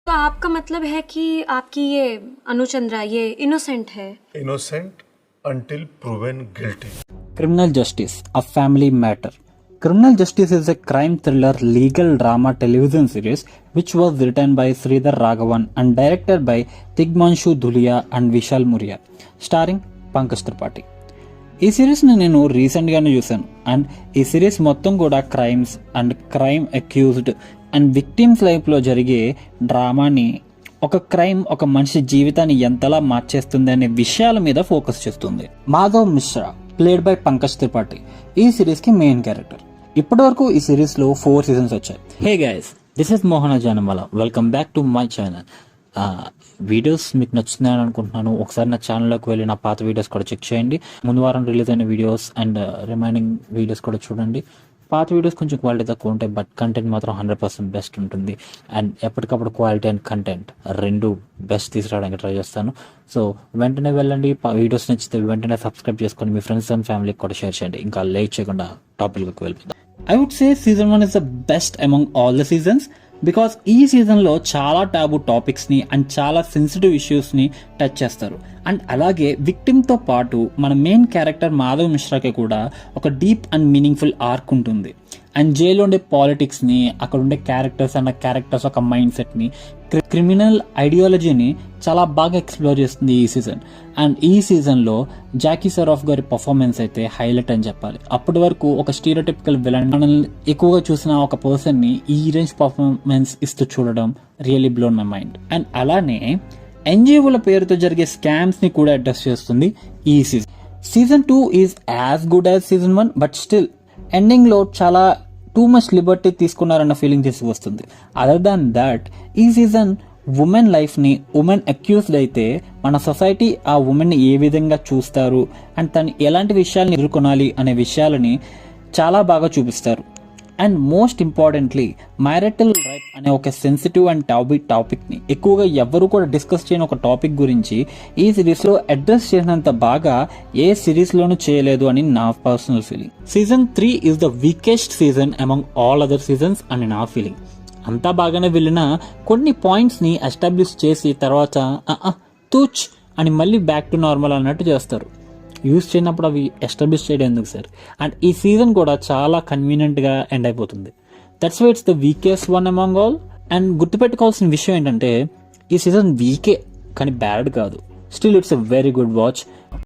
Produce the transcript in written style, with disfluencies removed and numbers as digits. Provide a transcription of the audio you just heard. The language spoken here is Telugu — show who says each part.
Speaker 1: तो आपका मतलब है कि आपकी ये अनुचंद्रा ये इनोसेंट है?
Speaker 2: innocent until proven guilty.
Speaker 3: Criminal Justice, a family matter. Criminal Justice is a crime thriller legal drama television series which was written by Sridhar Raghavan and directed by Tigmanshu Dhulia and Vishal Muria, starring Pankaj Tripathi. ఈ సిరీస్ని నేను రీసెంట్గానే చూశాను అండ్ ఈ సిరీస్ మొత్తం కూడా crimes and crime accused and victims లైఫ్లో జరిగే డ్రామాని ఒక క్రైమ్ ఒక మనిషి జీవితాన్ని ఎంతలా మార్చేస్తుంది అనే విషయాల మీద ఫోకస్ చేస్తుంది. మాధవ్ మిశ్రా ప్లేడ్ బై పంకజ్ త్రిపాఠి ఈ సిరీస్కి మెయిన్ క్యారెక్టర్. ఇప్పటివరకు ఈ సిరీస్లో 4 సీజన్స్ వచ్చాయి. Hey guys, this is Mohana Janamala. Welcome back to my channel. Videos మీకు నచ్చుతున్నాయని అనుకుంటున్నాను. ఒకసారి నా ఛానల్లోకి వెళ్ళి నా పాత వీడియోస్ కూడా చెక్ చేయండి. ముందు వారం రిలీజ్ అయిన వీడియోస్ అండ్ రిమైనింగ్ వీడియోస్ కూడా చూడండి. పాత వీడియోస్ కొంచెం క్వాలిటీ తక్కువ ఉంటాయి, బట్ కంటెంట్ మాత్రం 100% బెస్ట్ ఉంటుంది. అండ్ ఎప్పటికప్పుడు క్వాలిటీ అండ్ కంటెంట్ రెండు బెస్ట్ తీసుకురావడానికి ట్రై చేస్తాను. సో వెంటనే వెళ్ళండి. వీడియోస్ నచ్చితే వెంటనే సబ్స్క్రైబ్ చేసుకొని మీ ఫ్రెండ్స్ అండ్ ఫ్యామిలీకి కూడా షేర్ చేయండి. ఇంకా లేట్ చేయకుండా టాపిక్లోకి వెళ్ళిపోతాం. I would say season 1 is the best among all the seasons because ఈ సీజన్లో చాలా టాబు టాపిక్స్ని అండ్ చాలా సెన్సిటివ్ ఇష్యూస్ని టచ్ చేస్తారు. అండ్ అలాగే విక్టిమ్తో పాటు మన మెయిన్ క్యారెక్టర్ మాధవ్ మిశ్రాకి కూడా ఒక డీప్ అండ్ మీనింగ్ఫుల్ ఆర్క్ ఉంటుంది. అండ్ జైల్లో ఉండే పాలిటిక్స్ని, అక్కడ ఉండే క్యారెక్టర్స్ అండ్ క్యారెక్టర్స్ ఒక మైండ్ సెట్ని, క్రిమినల్ ఐడియాలజీని చాలా బాగా ఎక్స్ప్లోర్ చేస్తుంది ఈ సీజన్. అండ్ ఈ సీజన్లో జాకీ సరాఫ్ గారి పర్ఫార్మెన్స్ అయితే హైలైట్ అని చెప్పాలి. అప్పటి వరకు ఒక స్టీరియోటిపికల్ విలన్ మనల్ని ఎక్కువగా చూసిన ఒక పర్సన్ని ఈ రేంజ్ పర్ఫార్మెన్స్ ఇస్తూ చూడడం really blown my mind. And అలానే ఎన్జిఓల పేరుతో జరిగే స్కామ్స్ ని కూడా అడ్రస్ చేస్తుంది ఈ season. Season 2 is as good as season 1, but still ending లో చాలా టూ మచ్ లిబర్టీ తీసుకున్నారన్న ఫీలింగ్ తీసుకొస్తుంది. అదర్ దాన్ దట్ ఈ సీజన్ ఉమెన్ లైఫ్ని, ఉమెన్ అక్యూజ్డ్ అయితే మన సొసైటీ ఆ ఉమెన్ని ఏ విధంగా చూస్తారు అండ్ తను ఎలాంటి విషయాలను ఎదుర్కొనాలి అనే విషయాలని చాలా బాగా చూపిస్తారు. And most importantly marital right అనే ఒక సెన్సిటివ్ అండ్ టాపిక్ని ఎక్కువగా ఎవరు కూడా డిస్కస్ చేయని ఒక టాపిక్ గురించి ఈ సిరీస్లో అడ్రస్ చేసినంత బాగా ఏ సిరీస్లోనూ చేయలేదు అని నా personal feeling. Season 3 is the weakest season among all other seasons అని నా ఫీలింగ్. అంతా బాగానే వెళ్ళినా కొన్ని పాయింట్స్ని ఎస్టాబ్లిష్ చేసి తర్వాత తూచ్ అని మళ్ళీ బ్యాక్ టు నార్మల్ అన్నట్టు చేస్తారు. యూజ్ చేయనప్పుడు అవి ఎస్టాబ్లిష్ చేయడం ఎందుకు సార్? అండ్ ఈ సీజన్ కూడా చాలా కన్వీనియంట్గా ఎండ్ అయిపోతుంది. That's why it's the weakest one among all. And గుర్తుపెట్టుకోవాల్సిన విషయం ఏంటంటే ఈ సీజన్ వీకే కానీ బ్యాడ్ కాదు. Still it's a very good watch.